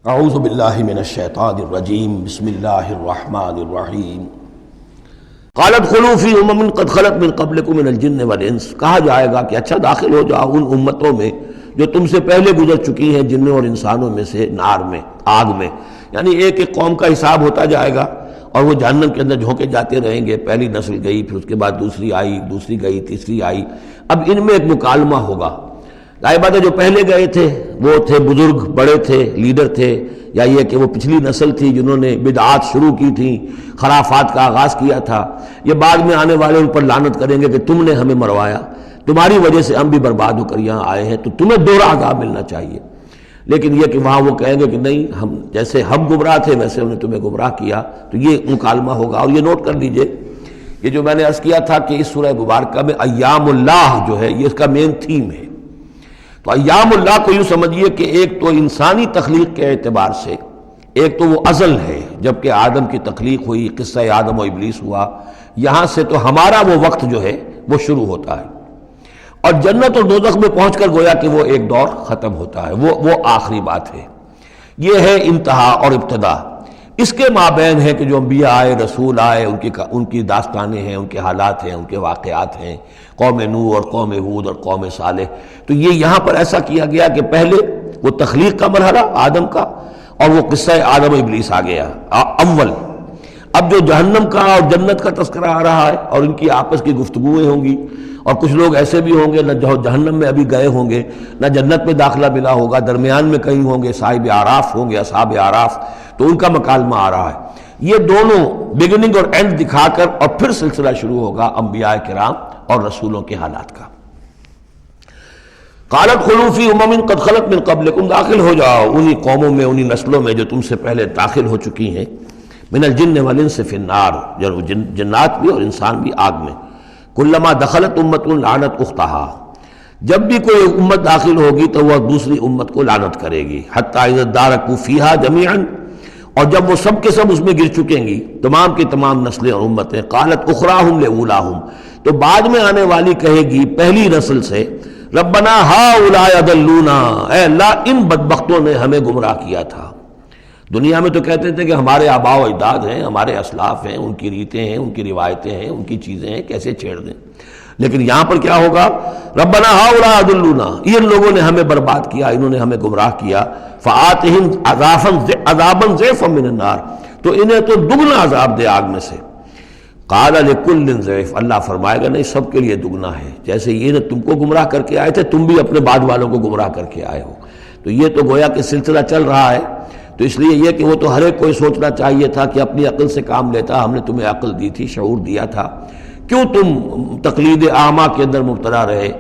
اعوذ باللہ من الشیطان الرجیم بسم اللہ الرحمن الرحیم قالت خلوا فی امم قد خلت من قبلکم من الجن والانس، کہا جائے گا کہ اچھا داخل ہو جاؤ ان امتوں میں جو تم سے پہلے گزر چکی ہیں جنوں اور انسانوں میں سے، نار میں، آگ میں، یعنی ایک ایک قوم کا حساب ہوتا جائے گا اور وہ جہنم کے اندر جھونکے جاتے رہیں گے۔ پہلی نسل گئی، پھر اس کے بعد دوسری آئی، دوسری گئی، تیسری آئی۔ اب ان میں ایک مکالمہ ہوگا۔ ظاہر بات ہے جو پہلے گئے تھے وہ تھے بزرگ، بڑے تھے، لیڈر تھے، یا یہ کہ وہ پچھلی نسل تھی جنہوں نے بدعات شروع کی تھیں، خرافات کا آغاز کیا تھا۔ یہ بعد میں آنے والے ان پر لعنت کریں گے کہ تم نے ہمیں مروایا، تمہاری وجہ سے ہم بھی برباد ہو کر یہاں آئے ہیں، تو تمہیں دوہرا عذاب ملنا چاہیے۔ لیکن یہ کہ وہاں وہ کہیں گے کہ نہیں، ہم جیسے ہم گمراہ تھے ویسے انہوں نے تمہیں گمراہ کیا، تو یہ مکالمہ ہوگا۔ اور یہ نوٹ کر لیجئے، یہ جو میں نے عرض کیا تھا کہ اس سورہ مبارکہ میں ایام اللہ جو ہے یہ اس کا مین تھیم ہے۔ تو ایام اللہ کو یوں سمجھیے کہ ایک تو انسانی تخلیق کے اعتبار سے، ایک تو وہ ازل ہے جبکہ آدم کی تخلیق ہوئی، قصہ آدم و ابلیس ہوا، یہاں سے تو ہمارا وہ وقت جو ہے وہ شروع ہوتا ہے، اور جنت اور دوزخ میں پہنچ کر گویا کہ وہ ایک دور ختم ہوتا ہے، وہ آخری بات ہے۔ یہ ہے انتہا اور ابتدا۔ اس کے مابین ہے کہ جو انبیاء آئے، رسول آئے، ان کی داستانیں ہیں، ان کے حالات ہیں، ان کے واقعات ہیں، قوم نوح اور قوم ہود اور قوم صالح۔ تو یہ یہاں پر ایسا کیا گیا کہ پہلے وہ تخلیق کا مرحلہ آدم کا، اور وہ قصہ آدم و ابلیس آ گیا اول۔ اب جو جہنم کا اور جنت کا تذکرہ آ رہا ہے اور ان کی آپس کی گفتگویں ہوں گی، اور کچھ لوگ ایسے بھی ہوں گے نہ جو جہنم میں ابھی گئے ہوں گے نہ جنت میں داخلہ ملا ہوگا، درمیان میں کہیں ہوں گے، صاحب آراف ہوں گے، اصحاب آراف، تو ان کا مکالمہ آ رہا ہے۔ یہ دونوں بگننگ اور اینڈ دکھا کر اور پھر سلسلہ شروع ہوگا انبیاء کرام اور رسولوں کے حالات کا۔ قالت خلوا فی امم قد خلت من قبلکم، داخل ہو جاؤ انہی قوموں میں، انہی نسلوں میں جو تم سے پہلے داخل ہو چکی ہیں، من الجن والانس فی النار، جنات بھی اور انسان بھی آگ میں۔ کلما دخلت امت لعنت اختہا، جب بھی کوئی امت داخل ہوگی تو وہ دوسری امت کو لعنت کرے گی۔ حتی اذا ادارکوا فیہا جمیعا، اور جب وہ سب کے سب اس میں گر چکیں گی، تمام کی تمام نسلیں اور امتیں، قالت اخراہم لاولاہم، تو بعد میں آنے والی کہے گی پہلی نسل سے، ربنا ہؤلاء اضلونا، اے اللہ ان بدبختوں نے ہمیں گمراہ کیا تھا۔ دنیا میں تو کہتے تھے کہ ہمارے آباء و اجداد ہیں، ہمارے اسلاف ہیں، ان کی ریتیں ہیں، ان کی روایتیں ہیں، ان کی چیزیں ہیں، کیسے چھیڑ دیں۔ لیکن یہاں پر کیا ہوگا؟ ربنا ہؤلاء اضلونا، ان لوگوں نے ہمیں برباد کیا، انہوں نے ہمیں گمراہ کیا۔ فآتہم عذابا ضعفا من النار، تو انہیں تو دگنا عذاب دے آگ میں سے۔ قال لکل ضعف، اللہ فرمائے گا نہیں، سب کے لیے دگنا ہے، جیسے یہ نے تم کو گمراہ کر کے آئے تھے، تم بھی اپنے بعد والوں کو گمراہ کر کے آئے ہو۔ تو یہ تو گویا کہ سلسلہ چل رہا ہے۔ تو اس لیے یہ کہ وہ تو ہر ایک کو سوچنا چاہیے تھا کہ اپنی عقل سے کام لیتا، ہم نے تمہیں عقل دی تھی، شعور دیا تھا، کیوں تم تقلید اعمیٰ کے اندر مبتلا رہے؟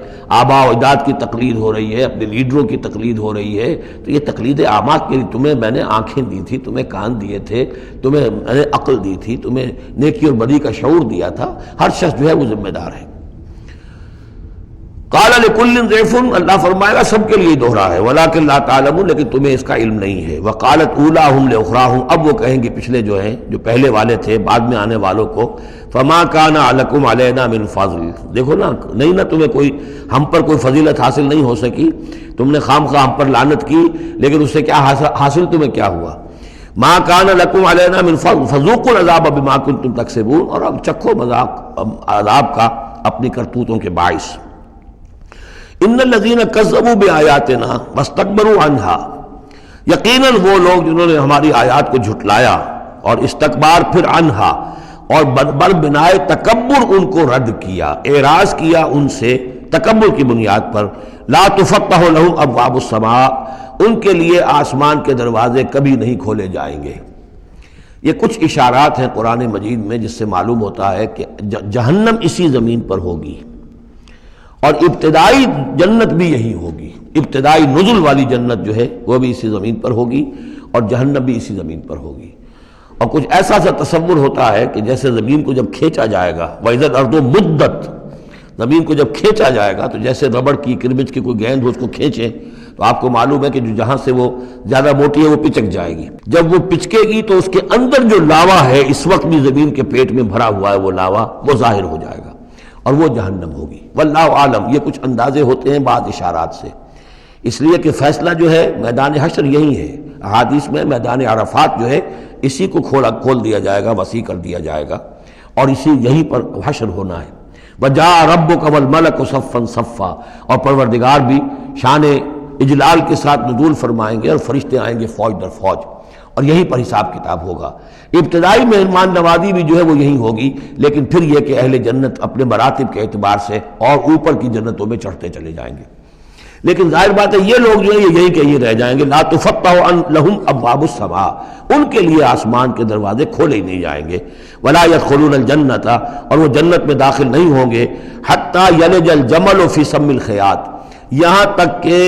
آباء و اجداد کی تقلید ہو رہی ہے، اپنے لیڈروں کی تقلید ہو رہی ہے، تو یہ تقلید اعمیٰ کے لیے تمہیں میں نے آنکھیں دی تھی، تمہیں کان دیے تھے، تمہیں میں نے عقل دی تھی، تمہیں نیکی اور بدی کا شعور دیا تھا۔ ہر شخص جو ہے وہ ذمہ دار ہے۔ قال لکل ضعف، اللہ فرمائے گا سب کے لیے دوہرا ہے، ولکن لا تعلمون، لیکن تمہیں اس کا علم نہیں ہے۔ وقالت اولاہم لاخراہم، اب وہ کہیں گے پچھلے جو ہیں، جو پہلے والے تھے، بعد میں آنے والوں کو، فما کان علیکم علینا من فضل، دیکھو نا، نہیں نا تمہیں کوئی، ہم پر کوئی فضیلت حاصل نہیں ہو سکی، تم نے خام خواہ ہم پر لعنت کی، لیکن اس سے کیا حاصل تمہیں کیا ہوا؟ ما کان لکم علینا من فضل فذوقوا العذاب بما کنتم تکسبون، اور اب چکھو مذاق عذاب کا اپنی کرتوتوں کے باعث۔ ان الذین کذبوا بآیاتنا واستکبروا عنہا، یقیناً وہ لوگ جنہوں نے ہماری آیات کو جھٹلایا اور استکبار پھر عنہا، اور بر بنائے تکبر ان کو رد کیا، اعراض کیا ان سے تکبر کی بنیاد پر، لا تفتح لهم ابواب السماء، ان کے لیے آسمان کے دروازے کبھی نہیں کھولے جائیں گے۔ یہ کچھ اشارات ہیں قرآن مجید میں جس سے معلوم ہوتا ہے کہ جہنم اسی زمین پر ہوگی، اور ابتدائی جنت بھی یہی ہوگی، ابتدائی نزل والی جنت جو ہے وہ بھی اسی زمین پر ہوگی، اور جہنم بھی اسی زمین پر ہوگی۔ اور کچھ ایسا سا تصور ہوتا ہے کہ جیسے زمین کو جب کھینچا جائے گا، وَإِذَا الْأَرْضُ مُدَّتْ، زمین کو جب کھینچا جائے گا تو جیسے ربڑ کی کرمچ کی کوئی گیند ہو، اس کو کھینچے تو آپ کو معلوم ہے کہ جو جہاں سے وہ زیادہ موٹی ہے وہ پچک جائے گی۔ جب وہ پچکے گی تو اس کے اندر جو لاوا ہے، اس وقت بھی زمین کے پیٹ میں بھرا ہوا ہے وہ لاوا، وہ ظاہر ہو جائے گا، اور وہ جہنم ہوگی۔ واللہ عالم، یہ کچھ اندازے ہوتے ہیں بعض اشارات سے، اس لیے کہ فیصلہ جو ہے میدان حشر یہی ہے۔ احادیث میں میدان عرفات جو ہے اسی کو کھول دیا جائے گا، وسیع کر دیا جائے گا، اور اسی یہیں پر حشر ہونا ہے۔ وَجَاءَ رَبُّكَ وَالْمَلَكُ صَفًّا صَفًّا، اور پروردگار بھی شان اجلال کے ساتھ نزول فرمائیں گے اور فرشتے آئیں گے فوج در فوج، اور یہیں پر حساب کتاب ہوگا۔ ابتدائی مہمان نوازی بھی جو ہے وہ یہی ہوگی، لیکن پھر یہ کہ اہل جنت اپنے مراتب کے اعتبار سے اور اوپر کی جنتوں میں چڑھتے چلے جائیں گے۔ لیکن ظاہر بات ہے یہ لوگ جو ہیں یہ یہی کہ یہ رہ جائیں گے، لا تفتح لهم ابواب السماء، ان کے لیے آسمان کے دروازے کھولے ہی نہیں جائیں گے، ولا يدخلون الجنت، اور وہ جنت میں داخل نہیں ہوں گے، حتی یلج الجمل فی سم الخیاط، یہاں تک کہ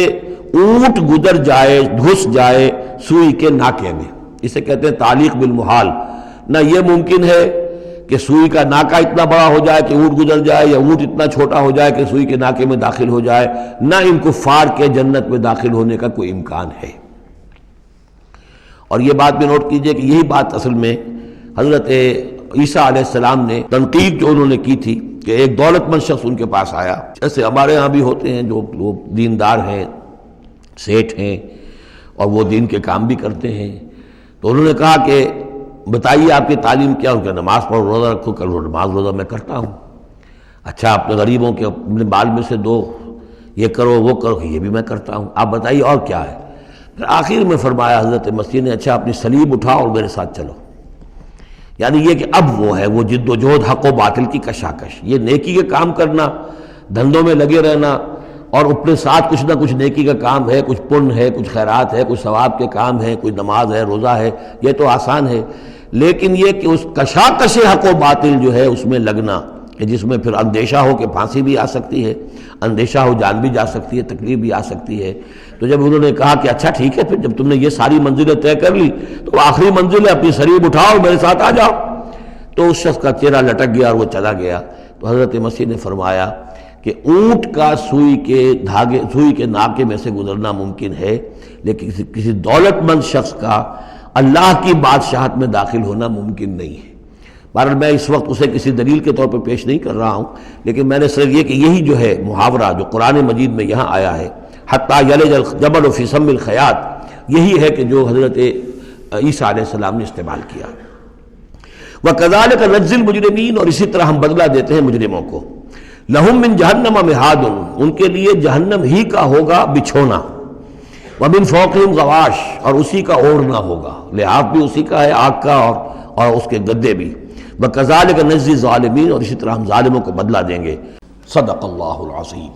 اونٹ گزر جائے، گھس جائے سوئی کے ناکے میں۔ اسے کہتے ہیں تعلیق بالمحال، نہ یہ ممکن ہے کہ سوئی کا ناکہ اتنا بڑا ہو جائے کہ اونٹ گزر جائے، یا اونٹ اتنا چھوٹا ہو جائے کہ سوئی کے ناکے میں داخل ہو جائے، نہ ان کفار کے جنت میں داخل ہونے کا کوئی امکان ہے۔ اور یہ بات بھی نوٹ کیجئے کہ یہی بات اصل میں حضرت عیسیٰ علیہ السلام نے تنقید جو انہوں نے کی تھی کہ ایک دولت مند شخص ان کے پاس آیا، جیسے ہمارے ہاں بھی ہوتے ہیں جو دیندار ہیں، سیٹھ ہیں، اور وہ دین کے کام بھی کرتے ہیں، تو انہوں نے کہا کہ بتائیے آپ کی تعلیم کیا؟ ان کا نماز پڑھو، روزہ رکھو، کل نماز روزہ میں کرتا ہوں۔ اچھا اپنے غریبوں کے اپنے مال میں سے دو، یہ کرو وہ کرو، یہ بھی میں کرتا ہوں، آپ بتائیے اور کیا ہے؟ پھر آخر میں فرمایا حضرت مسیح نے، اچھا اپنی صلیب اٹھاؤ اور میرے ساتھ چلو۔ یعنی یہ کہ اب وہ ہے وہ جد و جہد حق و باطل کی کشاکش، یہ نیکی کے کام کرنا، دھندوں میں لگے رہنا، اور اپنے ساتھ کچھ نہ کچھ نیکی کا کام ہے، کچھ پن ہے، کچھ خیرات ہے، کچھ ثواب کے کام ہے، کوئی نماز ہے، روزہ ہے، یہ تو آسان ہے، لیکن یہ کہ اس کشاکش حق و باطل جو ہے اس میں لگنا، کہ جس میں پھر اندیشہ ہو کہ پھانسی بھی آ سکتی ہے، اندیشہ ہو جان بھی جا سکتی ہے، تکلیف بھی آ سکتی ہے۔ تو جب انہوں نے کہا کہ اچھا ٹھیک ہے، پھر جب تم نے یہ ساری منزلیں طے کر لی تو آخری منزل ہے اپنی صلیب اٹھاؤ میرے ساتھ آ جاؤ۔ تو اس شخص کا چہرہ لٹک گیا اور وہ چلا گیا۔ تو حضرت مسیح نے فرمایا کہ اونٹ کا سوئی کے ناکے میں سے گزرنا ممکن ہے، لیکن کسی دولت مند شخص کا اللہ کی بادشاہت میں داخل ہونا ممکن نہیں ہے۔ بہرحال میں اس وقت اسے کسی دلیل کے طور پہ پیش نہیں کر رہا ہوں، لیکن میں نے صرف یہ کہ یہی جو ہے محاورہ جو قرآن مجید میں یہاں آیا ہے، حتیٰ یلج الجمل فی سم الخیاط، یہی ہے کہ جو حضرت عیسیٰ علیہ السلام نے استعمال کیا۔ وَكَذَلِكَ نَجْزِي الْمُجْرِمِينَ، اور اسی طرح ہم بدلہ دیتے ہیں مجرموں کو۔ لَهُم مِّن جَهَنَّمَ مِہَادٌ، ان کے لیے جہنم ہی کا ہوگا بچھونا، وَمِن فَوْقِهِمْ غَوَاشٍ، اور اسی کا اوڑھنا ہوگا، لحاف بھی اسی کا ہے آگ کا، اور اس کے گدے بھی۔ وَكَذَلِكَ نَجْزِي الظَّالِمِينَ، اور اسی طرح ہم ظالموں کو بدلہ دیں گے۔ صدق اللہ العظیم۔